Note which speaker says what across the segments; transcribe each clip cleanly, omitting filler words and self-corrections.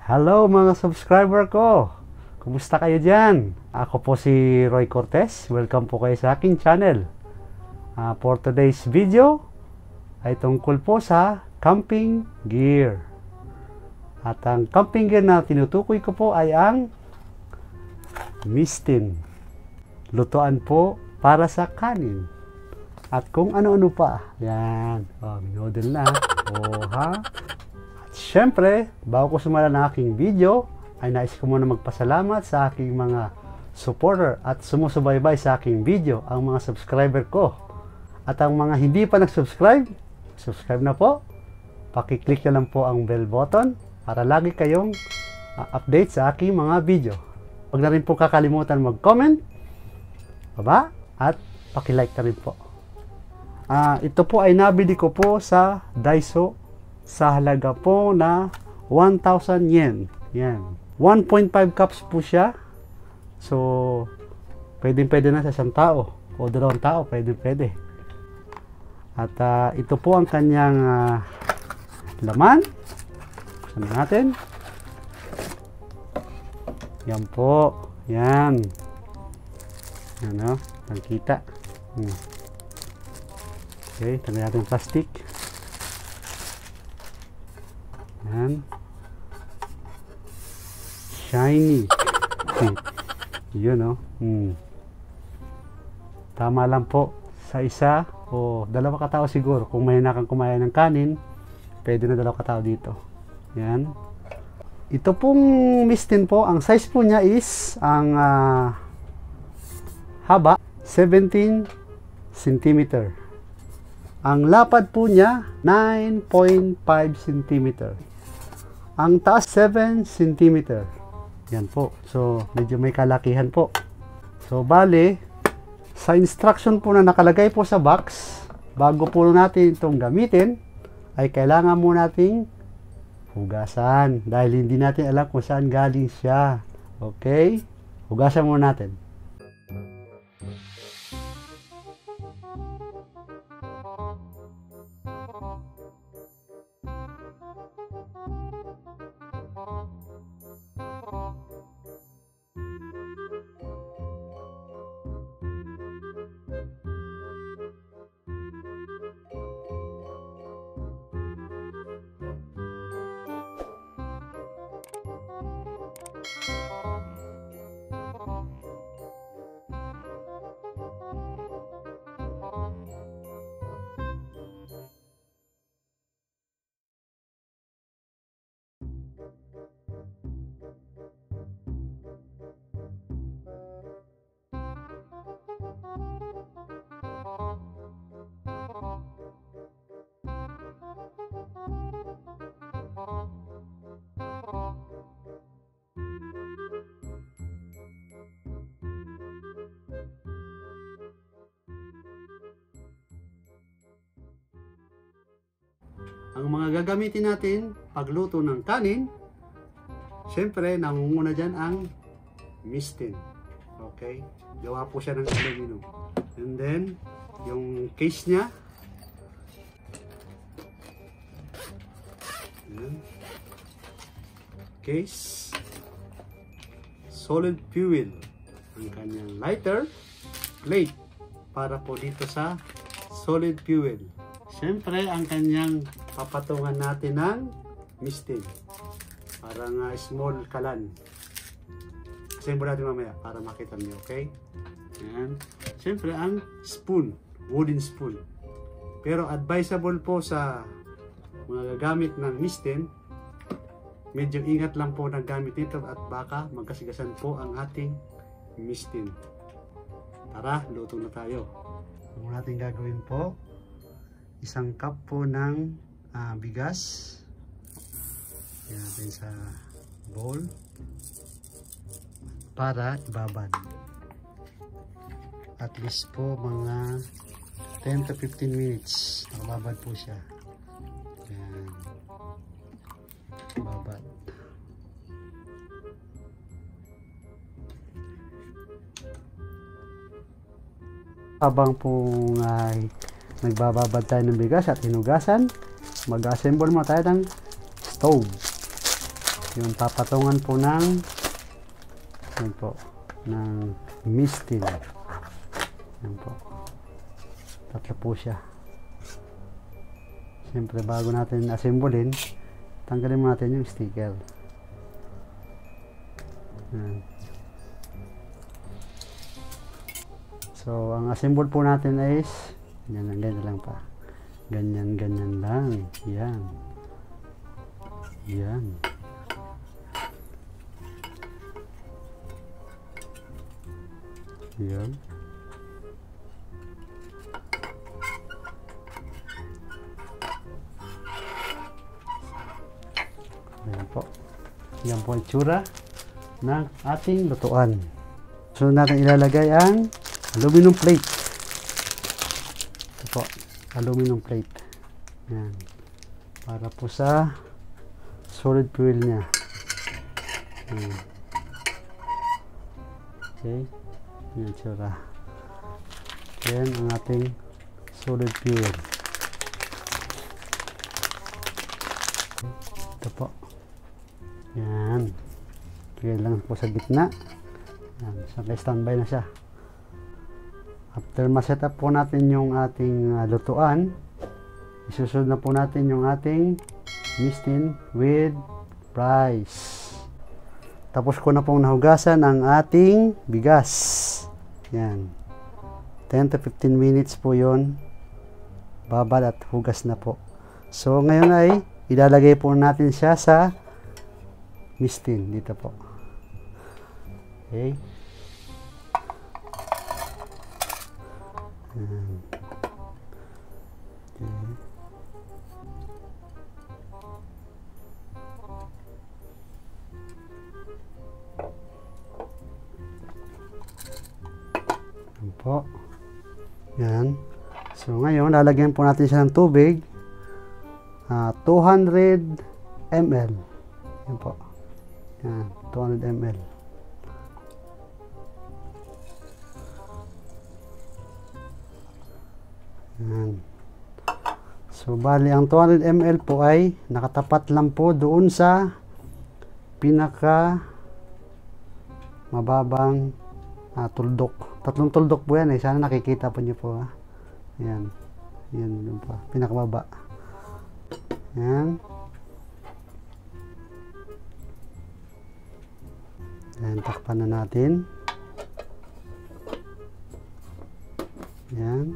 Speaker 1: Hello mga subscriber ko! Kumusta kayo dyan? Ako po si Roy Cortez. Welcome po kayo sa aking channel. For today's video ay tungkol po sa camping gear. At ang camping gear na tinutukoy ko po ay ang Mistin. Lutuan po para sa kanin. At kung ano-ano pa. Yan. Noodle na. Ha? Siyempre, bago ko sumala ng aking video, ay nais ko muna magpasalamat sa aking mga supporter at sumusubaybay sa aking video, ang mga subscriber ko. At ang mga hindi pa nag-subscribe, subscribe na po. Pakiclick na lang po ang bell button para lagi kayong update sa aking mga video. Huwag na rin po kakalimutan mag-comment, baba, at pakilike na rin po. Ito po ay nabili ko po sa Daiso sa halaga po na 1,000 yen. Yan. 1.5 cups po siya. So, pwede na sa isang tao o dalawang tao. Pwede. At ito po ang kanyang laman. Buksan na natin. Yan po. Yan. Yan o. Nakita. Okay. Tanggalin natin yung plastic. Yan. Shiny. Yun, Tama lang po sa isa o dalawa katao siguro. Kung may nakang kumain ng kanin, pwede na dalawa katao dito. Yan. Ito pong Mistin po, ang size po niya is ang haba 17 cm. Ang lapad po niya 9.5 cm. Ang taas 7 cm. Yan po. So, medyo may kalakihan po. So, bale, sa instruction po na nakalagay po sa box, bago po natin itong gamitin, ay kailangan mo nating hugasan. Dahil hindi natin alam kung saan galing siya. Okay? Hugasan muna natin. Ang mga gagamitin natin pagluto ng kanin, syempre nangunguna dyan ang Mistin. Okay? Gawa po siya ng aluminum. And then, yung case niya, case, solid fuel, ang kanyang lighter, plate, para po dito sa solid fuel. Siyempre, ang kanyang papatungan natin ng Mistin. Parang small kalan. Kasi mo natin mamaya para makita niyo, okay? Yan. Siyempre, ang spoon. Wooden spoon. Pero advisable po sa mga gagamit ng Mistin, medyo ingat lang po ng gamit nito at baka magkasigasan po ang ating Mistin. Tara, luto na tayo. Ang natin gagawin po, isang cup po ng bigas. Yan natin sa bowl. para ibabad. At least po mga 10 to 15 minutes nakababad po siya. Yan. Babad. Habang po nagbababad tayo ng bigas at hinugasan, mag-assemble mo tayo ng stove. Yung papatungan po ng mistin. Yan po. Tatlo po siya. Siyempre bago natin assemblein, tanggalin mo natin yung sticker. Yan. So, ang assemble po natin is ganyan lang pa. Ganyan lang. Yan. Yan. Yan. Ayan po. Yan po ang tsura ng ating lutuan. So, natin ilalagay ang aluminum plate. Ito po, aluminum plate. Yan. Para po sa solid fuel niya. Yan. Okay. Yan tsura. Yan ang ating solid fuel. Ito po. Yan. Lagay lang po sa gitna. Yan. So, standby na siya. After ma-set up po natin yung ating lutuan, isusunod na po natin yung ating mistin with rice. Tapos ko na pong nahugasan ang ating bigas. Yan. 10 to 15 minutes po yon. Babad at hugas na po. So ngayon ay ilalagay po natin siya sa mistin. Dito po. Okay. Yan. Okay. Yan po. Yan. So ngayon lalagyan po natin siya ng tubig. 200 ml. Yan po. Yan, 200 ml. Yan. So bali ang 200 ml po ay nakatapat lang po doon sa pinaka mababang tuldok. Tatlong tuldok po yan eh. Sana nakikita po niyo po ha. Yan. Yan yun po. Pinakababa. Yan. Yan. Takpan na natin. Yan.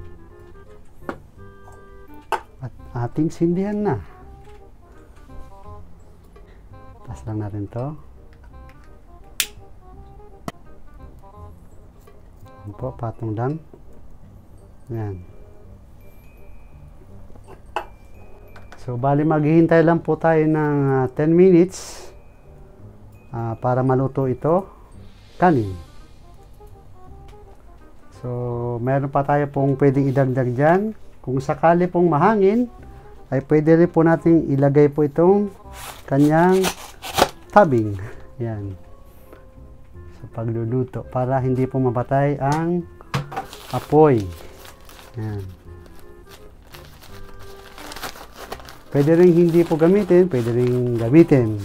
Speaker 1: At ating sindihan na. Taas lang natin to. Yan po, patong lang. Yan. So, bali maghihintay lang po tayo ng 10 minutes para maluto ito. Kanin. So, meron pa tayo pong pwedeng idagdag dyan. Kung sakali pong mahangin, ay pwede rin po natin ilagay po itong kanyang tabing. Yan. Sa pagluluto. Para hindi po mapatay ang apoy. Yan. Pwede rin hindi po gamitin, pwede rin gamitin.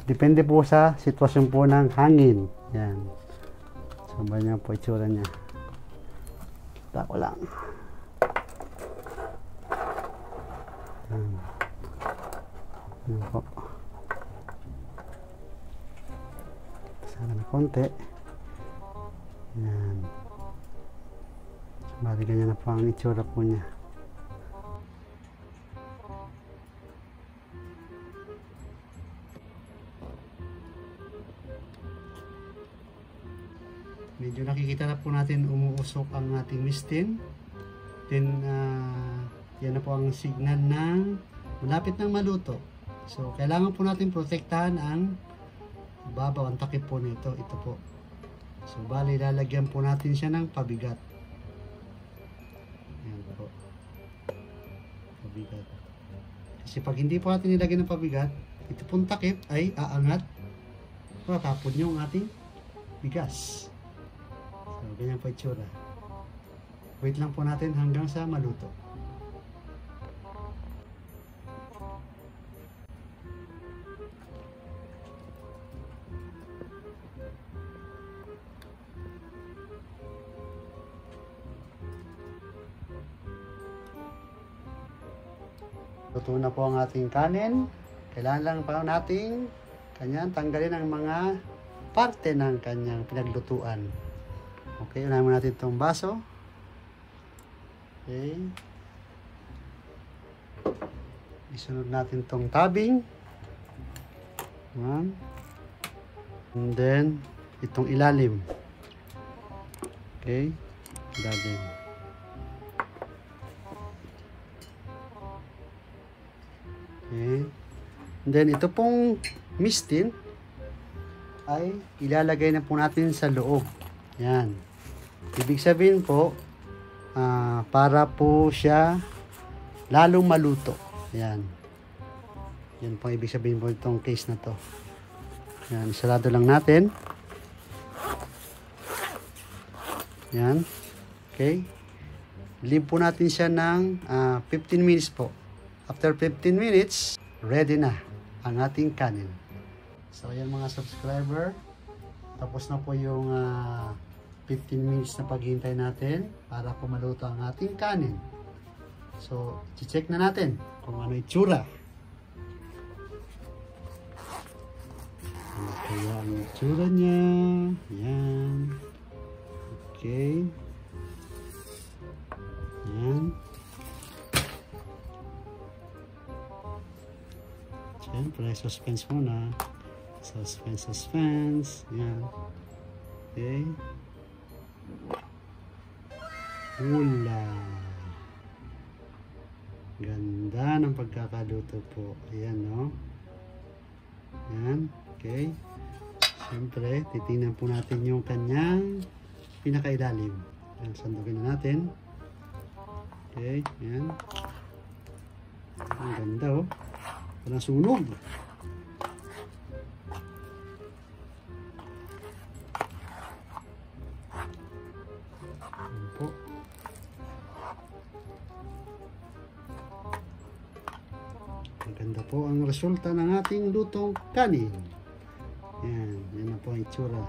Speaker 1: Depende po sa sitwasyon po ng hangin. Yan. So, ba niya po itsura niya. Tako lang. Yan. Yan po. Sana na konti. Yan. So, bali ganyan na po ang itsura po niya. Medyo nakikita na po natin umuusok ang ating mistin. Then, yan na po ang signal ng malapit ng maluto. So, kailangan po natin protektahan ang babaw ang takip po nito. Ito po. So, bali, lalagyan po natin siya ng pabigat. Ayan po. Pabigat. Kasi pag hindi po natin nilagyan ng pabigat, ito pong takip ay aangat. Tatapon yung ating bigas. So, ganyan po itsura. Wait lang po natin hanggang sa maluto. Luto na po ang ating kanin. Kailangan lang pa nating tanggalin ang mga parte ng kanyang pinaglutuan. Okay, unahin natin itong baso. Okay. Isunod natin itong tabing. Ayan. And then, itong ilalim. Okay. Ilalim. Okay. And then, ito pong mistin ay ilalagay na po natin sa loob. Yan. Ibig sabihin po, para po siya lalong maluto. Yan. Yan po ibig sabihin po itong case na to. Yan. Sarado lang natin. Yan. Okay. Leave po natin siya ng 15 minutes po. After 15 minutes, ready na ang ating kanin. So, ayan mga subscriber. Tapos na po yung 15 minutes na paghihintay natin para po maluto ang ating kanin. So, check na natin kung ano itsura. Ano kaya ang itsura niya? Ayan. Okay. Ayan. Siyempre, suspense muna. Suspense. Ayan. Okay. Hula. Ganda ng pagkakaluto po. Ayan, no? Ayan. Okay. Siyempre, titingnan po natin yung kanyang pinakailalim. Ayan, sandukin na natin. Okay. Ayan. Ang ganda, oh. Walang sunog. Ayan po. Maganda po ang resulta ng ating lutong kanin. Yan. Yan na po ang itsura.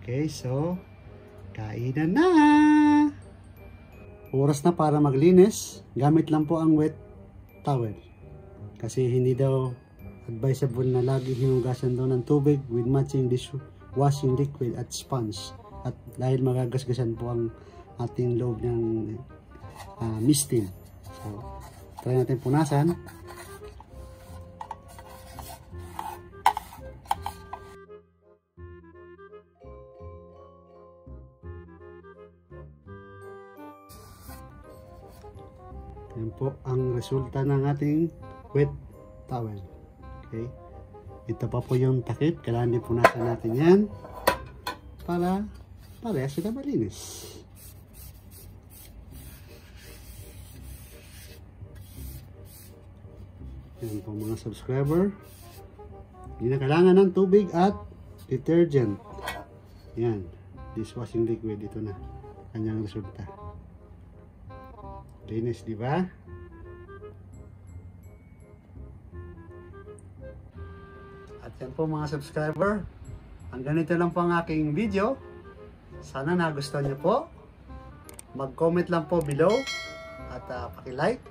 Speaker 1: Okay, so kainan na! Oras na para maglinis. Gamit lang po ang wet towel. Kasi hindi daw advisable na lagi hinugasan daw ng tubig with matching dishwashing liquid at sponge. At dahil magagasgasan po ang ating loob ng mistin. So, try natin punasan. Yan po ang resulta ng ating wet towel. Okay. Ito pa po yung takip. Kailangan din punasan natin yan para parehas sila malinis. Yan po mga subscriber. Hindi na kailangan ng tubig at detergent. Yan. Dishwashing liquid. Ito na. Kanyang resulta. Linis, di ba? At yan po mga subscriber. Hanggang ganito lang po ang aking video. Sana nagustuhan nyo po. Mag-comment lang po below. At paki-like.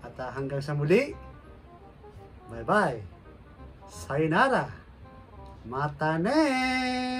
Speaker 1: At hanggang sa muli. Bye-bye. Sayonara. Matane!